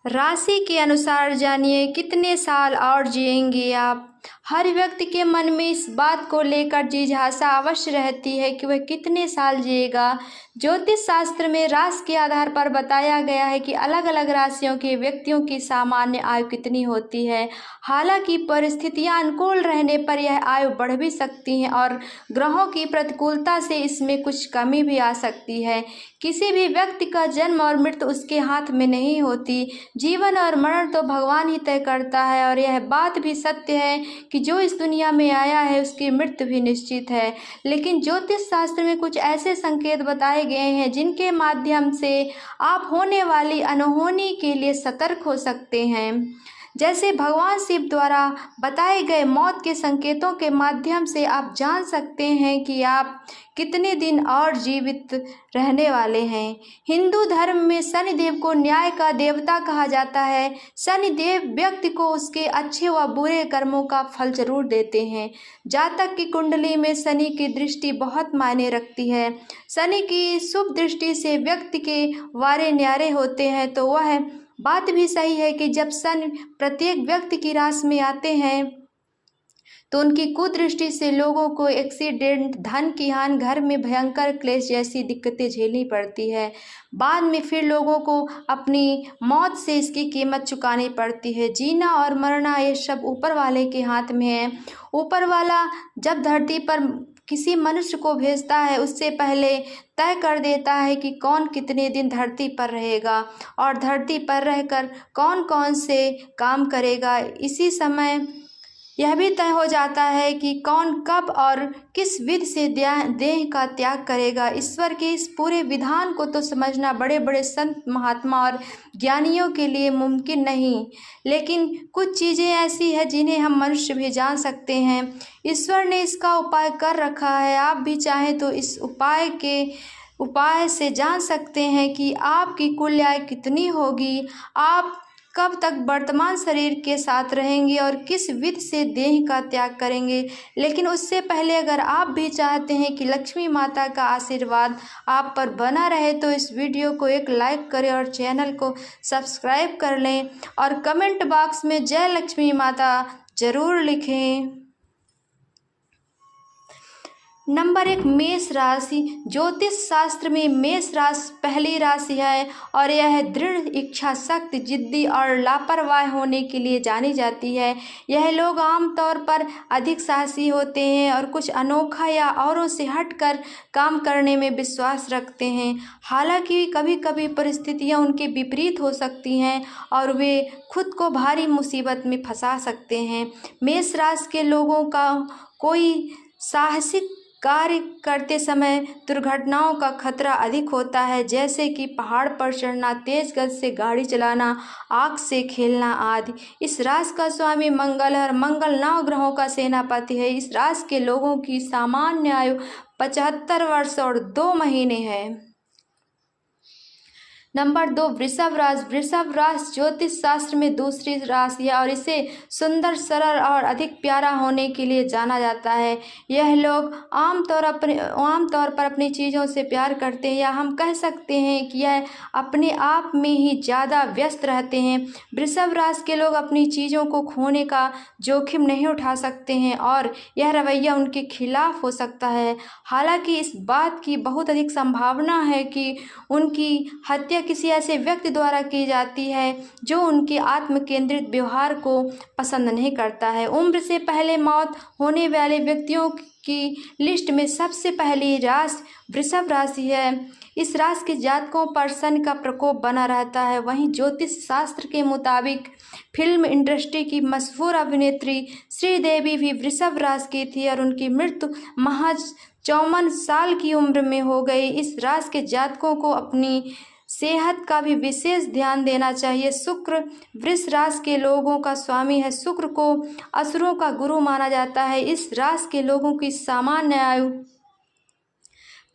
राशि के अनुसार जानिए कितने साल और जिएंगे आप। हर व्यक्ति के मन में इस बात को लेकर जिज्ञासा अवश्य रहती है कि वह कितने साल जिएगा। ज्योतिष शास्त्र में राशि के आधार पर बताया गया है कि अलग अलग राशियों के व्यक्तियों की सामान्य आयु कितनी होती है। हालांकि परिस्थितियां अनुकूल रहने पर यह आयु बढ़ भी सकती है और ग्रहों की प्रतिकूलता से इसमें कुछ कमी भी आ सकती है। किसी भी व्यक्ति का जन्म और मृत्यु उसके हाथ में नहीं होती। जीवन और मरण तो भगवान ही तय करता है और यह बात भी सत्य है कि जो इस दुनिया में आया है उसकी मृत्यु भी निश्चित है। लेकिन ज्योतिष शास्त्र में कुछ ऐसे संकेत बताए गए हैं जिनके माध्यम से आप होने वाली अनहोनी के लिए सतर्क हो सकते हैं। जैसे भगवान शिव द्वारा बताए गए मौत के संकेतों के माध्यम से आप जान सकते हैं कि आप कितने दिन और जीवित रहने वाले हैं। हिंदू धर्म में शनिदेव को न्याय का देवता कहा जाता है। शनिदेव व्यक्ति को उसके अच्छे व बुरे कर्मों का फल जरूर देते हैं। जातक की कुंडली में शनि की दृष्टि बहुत मायने रखती है। शनि की शुभ दृष्टि से व्यक्ति के वारे न्यारे होते हैं। तो वह बात भी सही है कि जब शनि प्रत्येक व्यक्ति की राशि में आते हैं तो उनकी कुदृष्टि से लोगों को एक्सीडेंट, धन की हानि, घर में भयंकर क्लेश जैसी दिक्कतें झेलनी पड़ती है। बाद में फिर लोगों को अपनी मौत से इसकी कीमत चुकानी पड़ती है। जीना और मरना ये सब ऊपर वाले के हाथ में है। ऊपर वाला जब धरती पर किसी मनुष्य को भेजता है उससे पहले तय कर देता है कि कौन कितने दिन धरती पर रहेगा और धरती पर रहकर कौन कौन से काम करेगा। इसी समय यह भी तय हो जाता है कि कौन कब और किस विधि से देह का त्याग करेगा। ईश्वर के इस पूरे विधान को तो समझना बड़े बड़े संत, महात्मा और ज्ञानियों के लिए मुमकिन नहीं, लेकिन कुछ चीज़ें ऐसी हैं जिन्हें हम मनुष्य भी जान सकते हैं। ईश्वर ने इसका उपाय कर रखा है। आप भी चाहें तो इस उपाय से जान सकते हैं कि आपकी कुल आयु कितनी होगी, आप कब तक वर्तमान शरीर के साथ रहेंगे और किस विधि से देह का त्याग करेंगे। लेकिन उससे पहले अगर आप भी चाहते हैं कि लक्ष्मी माता का आशीर्वाद आप पर बना रहे तो इस वीडियो को एक लाइक करें और चैनल को सब्सक्राइब कर लें और कमेंट बॉक्स में जय लक्ष्मी माता ज़रूर लिखें। नंबर 1, मेष राशि। ज्योतिष शास्त्र में मेष राशि पहली राशि है और यह दृढ़ इच्छा शक्ति, जिद्दी और लापरवाह होने के लिए जानी जाती है। यह लोग आमतौर पर अधिक साहसी होते हैं और कुछ अनोखा या औरों से हटकर काम करने में विश्वास रखते हैं। हालांकि कभी कभी परिस्थितियां उनके विपरीत हो सकती हैं और वे खुद को भारी मुसीबत में फंसा सकते हैं। मेष राशि के लोगों का कोई साहसिक कार्य करते समय दुर्घटनाओं का खतरा अधिक होता है, जैसे कि पहाड़ पर चढ़ना, तेज गति से गाड़ी चलाना, आग से खेलना आदि। इस राशि का स्वामी मंगल है और मंगल 9 ग्रहों का सेनापति है। इस राशि के लोगों की सामान्य आयु 75 वर्ष और 2 महीने है। नंबर 2, वृषभ राशि। वृषभ राशि ज्योतिष शास्त्र में दूसरी राशि है और इसे सुंदर, सरल और अधिक प्यारा होने के लिए जाना जाता है। यह लोग आमतौर पर अपनी चीज़ों से प्यार करते हैं या हम कह सकते हैं कि यह अपने आप में ही ज़्यादा व्यस्त रहते हैं। वृषभ राशि के लोग अपनी चीज़ों को खोने का जोखिम नहीं उठा सकते हैं और यह रवैया उनके खिलाफ हो सकता है। हालांकि इस बात की बहुत अधिक संभावना है कि उनकी हत्या किसी ऐसे व्यक्ति द्वारा की जाती है जो उनके आत्म केंद्रित व्यवहार को पसंद नहीं करता है। उम्र से पहले मौत होने वाले व्यक्तियों की लिस्ट में सबसे पहली राशि वृषभ राशि है। इस राशि के जातकों पर शनि का प्रकोप बना रहता है। वहीं ज्योतिष शास्त्र के मुताबिक फिल्म इंडस्ट्री की मशहूर अभिनेत्री श्रीदेवी भी वृषभ राशि की थी और उनकी मृत्यु महज 54 साल की उम्र में हो गई। इस राशि के जातकों को अपनी सेहत का भी विशेष ध्यान देना चाहिए। शुक्र वृष राशि के लोगों का स्वामी है। शुक्र को असुरों का गुरु माना जाता है। इस राशि के लोगों की सामान्य आयु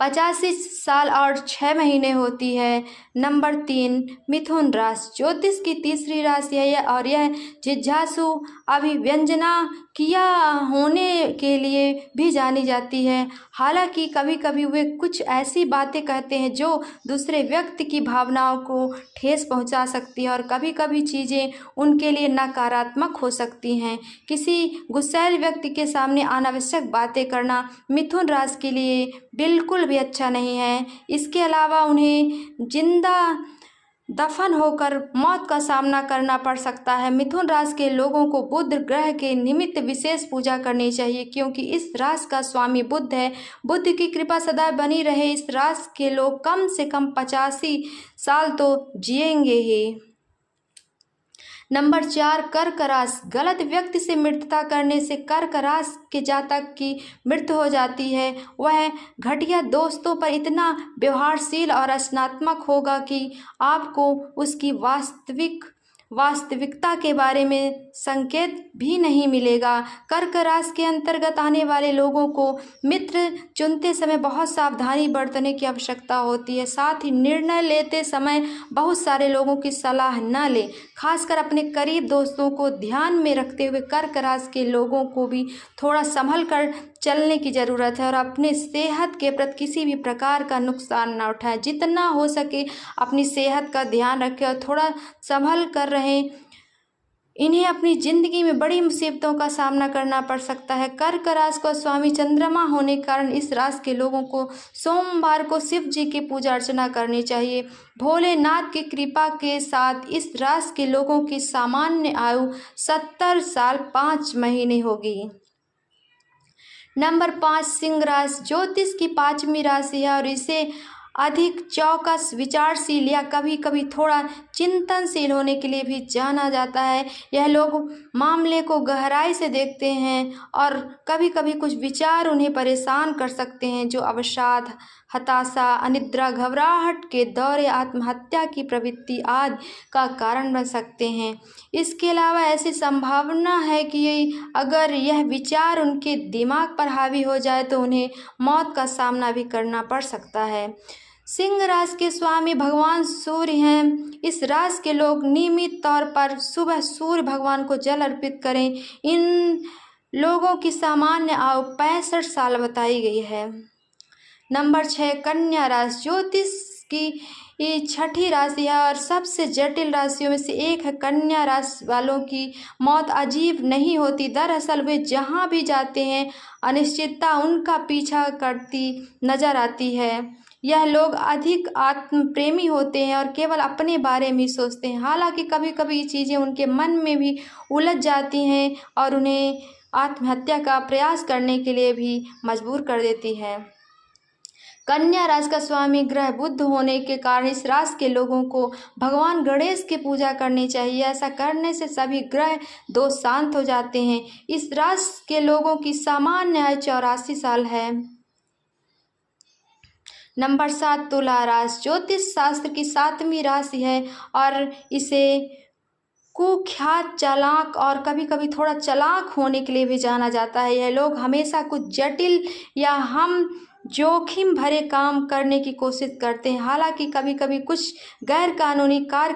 85 साल और 6 महीने होती है। नंबर 3, मिथुन राशि ज्योतिष की तीसरी राशि है और यह जिज्ञासु अभिव्यंजना किया होने के लिए भी जानी जाती है। हालांकि कभी कभी वे कुछ ऐसी बातें कहते हैं जो दूसरे व्यक्ति की भावनाओं को ठेस पहुंचा सकती है और कभी कभी चीज़ें उनके लिए नकारात्मक हो सकती हैं। किसी गुस्सैल व्यक्ति के सामने अनावश्यक बातें करना मिथुन राशि के लिए बिल्कुल भी अच्छा नहीं है। इसके अलावा उन्हें जिंदा दफन होकर मौत का सामना करना पड़ सकता है। मिथुन राशि के लोगों को बुध ग्रह के निमित्त विशेष पूजा करनी चाहिए क्योंकि इस राशि का स्वामी बुध है। बुध की कृपा सदा बनी रहे। इस राशि के लोग कम से कम 85 साल तो जिएंगे ही। नंबर 4, कर्क राशि गलत व्यक्ति से मित्रता करने से कर्क राशि के जातक की मृत्यु हो जाती है। वह घटिया दोस्तों पर इतना व्यवहारशील और रचनात्मक होगा कि आपको उसकी वास्तविकता के बारे में संकेत भी नहीं मिलेगा। कर्क राशि के अंतर्गत आने वाले लोगों को मित्र चुनते समय बहुत सावधानी बरतने की आवश्यकता होती है। साथ ही निर्णय लेते समय बहुत सारे लोगों की सलाह न लें। खासकर अपने करीब दोस्तों को ध्यान में रखते हुए कर्क राशि के लोगों को भी थोड़ा संभल कर चलने की ज़रूरत है और अपने सेहत के प्रति किसी भी प्रकार का नुकसान न उठाएं। जितना हो सके अपनी सेहत का ध्यान रखें और थोड़ा संभल कर रहें। इन्हें अपनी ज़िंदगी में बड़ी मुसीबतों का सामना करना पड़ सकता है। कर्क राशि का स्वामी चंद्रमा होने के कारण इस राशि के लोगों को सोमवार को शिव जी की पूजा अर्चना करनी चाहिए। भोलेनाथ की कृपा के साथ इस राशि के लोगों की सामान्य आयु 70 साल 5 महीने होगी। नंबर 5, सिंह राशि ज्योतिष की 5वीं राशि है और इसे अधिक चौकस, विचारशील या कभी कभी थोड़ा चिंतनशील होने के लिए भी जाना जाता है। यह लोग मामले को गहराई से देखते हैं और कभी कभी कुछ विचार उन्हें परेशान कर सकते हैं जो अवसाद, हताशा, अनिद्रा, घबराहट के दौरे, आत्महत्या की प्रवृत्ति आदि का कारण बन सकते हैं। इसके अलावा ऐसी संभावना है कि अगर यह विचार उनके दिमाग पर हावी हो जाए तो उन्हें मौत का सामना भी करना पड़ सकता है। सिंह राशि के स्वामी भगवान सूर्य हैं। इस राशि के लोग नियमित तौर पर सुबह सूर्य भगवान को जल अर्पित करें। इन लोगों की सामान्य आयु 65 साल बताई गई है। नंबर 6, कन्या राशि ज्योतिष की ये 6ठी राशि है और सबसे जटिल राशियों में से एक है। कन्या राशि वालों की मौत अजीब नहीं होती। दरअसल वे जहाँ भी जाते हैं अनिश्चितता उनका पीछा करती नजर आती है। यह लोग अधिक आत्म प्रेमी होते हैं और केवल अपने बारे में सोचते हैं। हालांकि कभी कभी ये चीज़ें उनके मन में भी उलझ जाती हैं और उन्हें आत्महत्या का प्रयास करने के लिए भी मजबूर कर देती है। कन्या राशि का स्वामी ग्रह बुध होने के कारण इस राशि के लोगों को भगवान गणेश की पूजा करनी चाहिए। ऐसा करने से सभी ग्रह दोष शांत हो जाते हैं। इस राशि के लोगों की सामान्य आयु 84 साल है। नंबर 7, तुला राशि ज्योतिष शास्त्र की 7वीं राशि है और इसे कुख्यात, चालाक और कभी कभी थोड़ा चालाक होने के लिए भी जाना जाता है। यह लोग हमेशा कुछ जटिल या हम जोखिम भरे काम करने की कोशिश करते हैं। हालांकि कभी कभी कुछ गैर कानूनी कार्य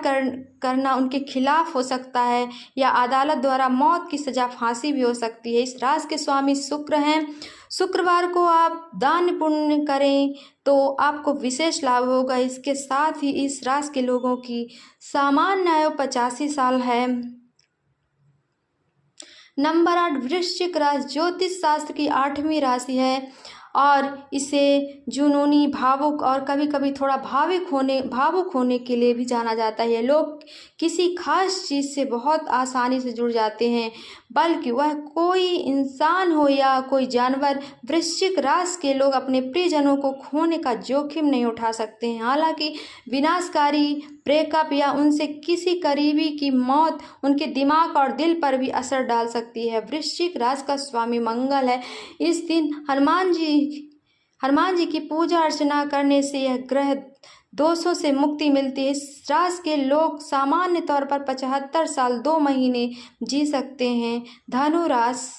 करना उनके खिलाफ हो सकता है या अदालत द्वारा मौत की सजा, फांसी भी हो सकती है। इस राशि के स्वामी शुक्र हैं। शुक्रवार को आप दान पुण्य करें तो आपको विशेष लाभ होगा। इसके साथ ही इस राशि के लोगों की सामान्य आयु 85 साल है। नंबर 8, वृश्चिक राशि ज्योतिष शास्त्र की 8वीं राशि है और इसे जुनूनी, भावुक और कभी कभी थोड़ा भावुक होने के लिए भी जाना जाता है। ये लोग किसी खास चीज़ से बहुत आसानी से जुड़ जाते हैं, बल्कि वह कोई इंसान हो या कोई जानवर। वृश्चिक राशि के लोग अपने प्रियजनों को खोने का जोखिम नहीं उठा सकते हैं। हालांकि विनाशकारी ब्रेकअप या उनसे किसी करीबी की मौत उनके दिमाग और दिल पर भी असर डाल सकती है। वृश्चिक राशि का स्वामी मंगल है। इस दिन हनुमान जी की पूजा अर्चना करने से यह ग्रह दोषों से मुक्ति मिलती है। इस राशि के लोग सामान्य तौर पर 75 साल 2 महीने जी सकते हैं। धनु राशि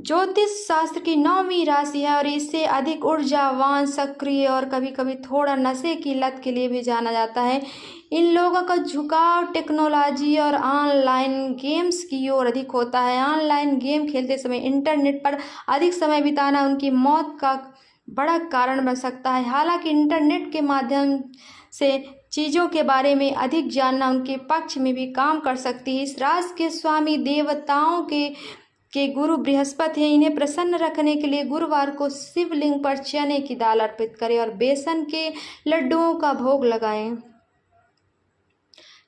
ज्योतिष शास्त्र की 9वीं राशि है और इसे अधिक ऊर्जावान, सक्रिय और कभी कभी थोड़ा नशे की लत के लिए भी जाना जाता है। इन लोगों का झुकाव टेक्नोलॉजी और ऑनलाइन गेम्स की ओर अधिक होता है। ऑनलाइन गेम खेलते समय इंटरनेट पर अधिक समय बिताना उनकी मौत का बड़ा कारण बन सकता है। हालांकि इंटरनेट के माध्यम से चीज़ों के बारे में अधिक जानना उनके पक्ष में भी काम कर सकती है। इस राशि के स्वामी देवताओं के गुरु बृहस्पति हैं। इन्हें प्रसन्न रखने के लिए गुरुवार को शिवलिंग पर चने की दाल अर्पित करें और बेसन के लड्डुओं का भोग लगाएं।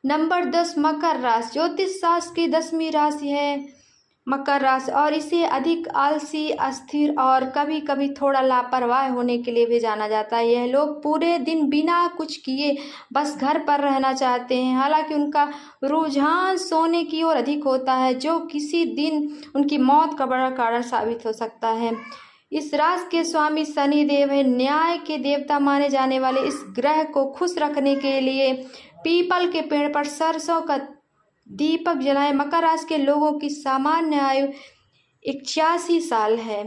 नंबर 10 मकर राशि। ज्योतिष शास्त्र की 10वीं राशि है मकर राशि और इसे अधिक आलसी, अस्थिर और कभी कभी थोड़ा लापरवाह होने के लिए भी जाना जाता है। यह लोग पूरे दिन बिना कुछ किए बस घर पर रहना चाहते हैं। हालांकि उनका रुझान सोने की ओर अधिक होता है, जो किसी दिन उनकी मौत का बड़ा कारण साबित हो सकता है। इस राशि के स्वामी शनि देव है। न्याय के देवता माने जाने वाले इस ग्रह को खुश रखने के लिए पीपल के पेड़ पर सरसों का दीपक जलाएं। मकर राशि के लोगों की सामान्य आयु 81 साल है।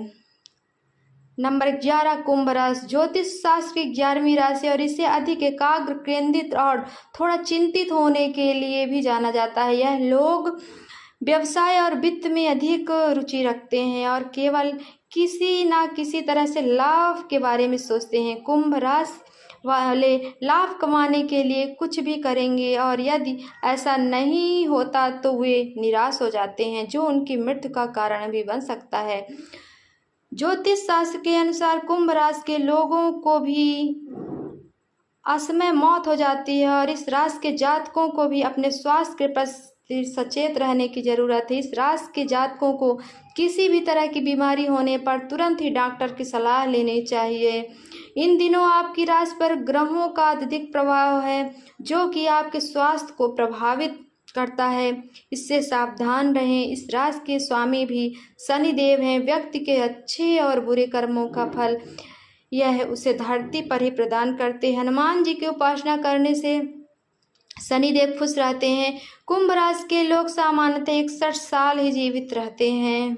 नंबर 11 कुंभ राशि। ज्योतिष शास्त्र की 11वीं राशि और इसे अधिक एकाग्र, केंद्रित और थोड़ा चिंतित होने के लिए भी जाना जाता है। यह लोग व्यवसाय और वित्त में अधिक रुचि रखते हैं और केवल किसी ना किसी तरह से लाभ के बारे में सोचते हैं। कुंभ राशि वाले लाभ कमाने के लिए कुछ भी करेंगे और यदि ऐसा नहीं होता तो वे निराश हो जाते हैं, जो उनकी मृत्यु का कारण भी बन सकता है। ज्योतिष शास्त्र के अनुसार कुंभ राशि के लोगों को भी असमय मौत हो जाती है और इस राशि के जातकों को भी अपने स्वास्थ्य के प्रति सचेत रहने की जरूरत है। इस राशि के जातकों को किसी भी तरह की बीमारी होने पर तुरंत ही डॉक्टर की सलाह लेनी चाहिए। इन दिनों आपकी राशि पर ग्रहों का अत्यधिक प्रभाव है, जो कि आपके स्वास्थ्य को प्रभावित करता है। इससे सावधान रहें। इस राशि के स्वामी भी शनि देव हैं। व्यक्ति के अच्छे और बुरे कर्मों का फल यह उसे धरती पर ही प्रदान करते हैं। हनुमान जी की उपासना करने से शनिदेव खुश रहते हैं। कुंभ राशि के लोग सामान्यतः 61 साल ही जीवित रहते हैं।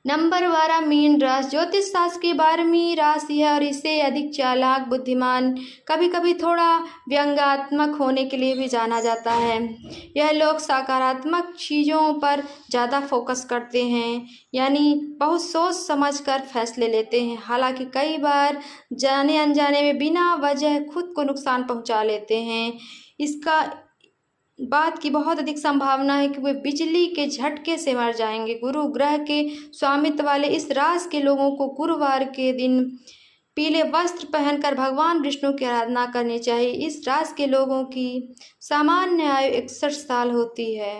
नंबर 12 मीन राशि। ज्योतिष शास्त्र की 12वीं राशि है और इसे अधिक चालाक, बुद्धिमान, कभी कभी थोड़ा व्यंग्यात्मक होने के लिए भी जाना जाता है। यह लोग सकारात्मक चीज़ों पर ज़्यादा फोकस करते हैं, यानी बहुत सोच समझ कर फैसले लेते हैं। हालांकि कई बार जाने अनजाने में बिना वजह खुद को नुकसान पहुंचा लेते हैं। इसका बात की बहुत अधिक संभावना है कि वे बिजली के झटके से मर जाएंगे। गुरु ग्रह के स्वामित्व वाले इस राशि के लोगों को गुरुवार के दिन पीले वस्त्र पहनकर भगवान विष्णु की आराधना करनी चाहिए। इस राशि के लोगों की सामान्य आयु 61 साल होती है।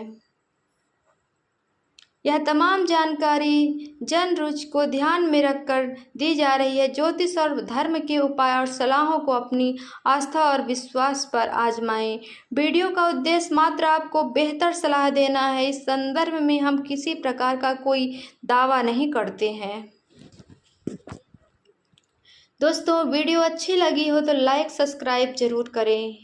यह तमाम जानकारी जन रुचि को ध्यान में रखकर दी जा रही है। ज्योतिष और धर्म के उपाय और सलाहों को अपनी आस्था और विश्वास पर आजमाएं। वीडियो का उद्देश्य मात्र आपको बेहतर सलाह देना है। इस संदर्भ में हम किसी प्रकार का कोई दावा नहीं करते हैं। दोस्तों, वीडियो अच्छी लगी हो तो लाइक, सब्सक्राइब जरूर करें।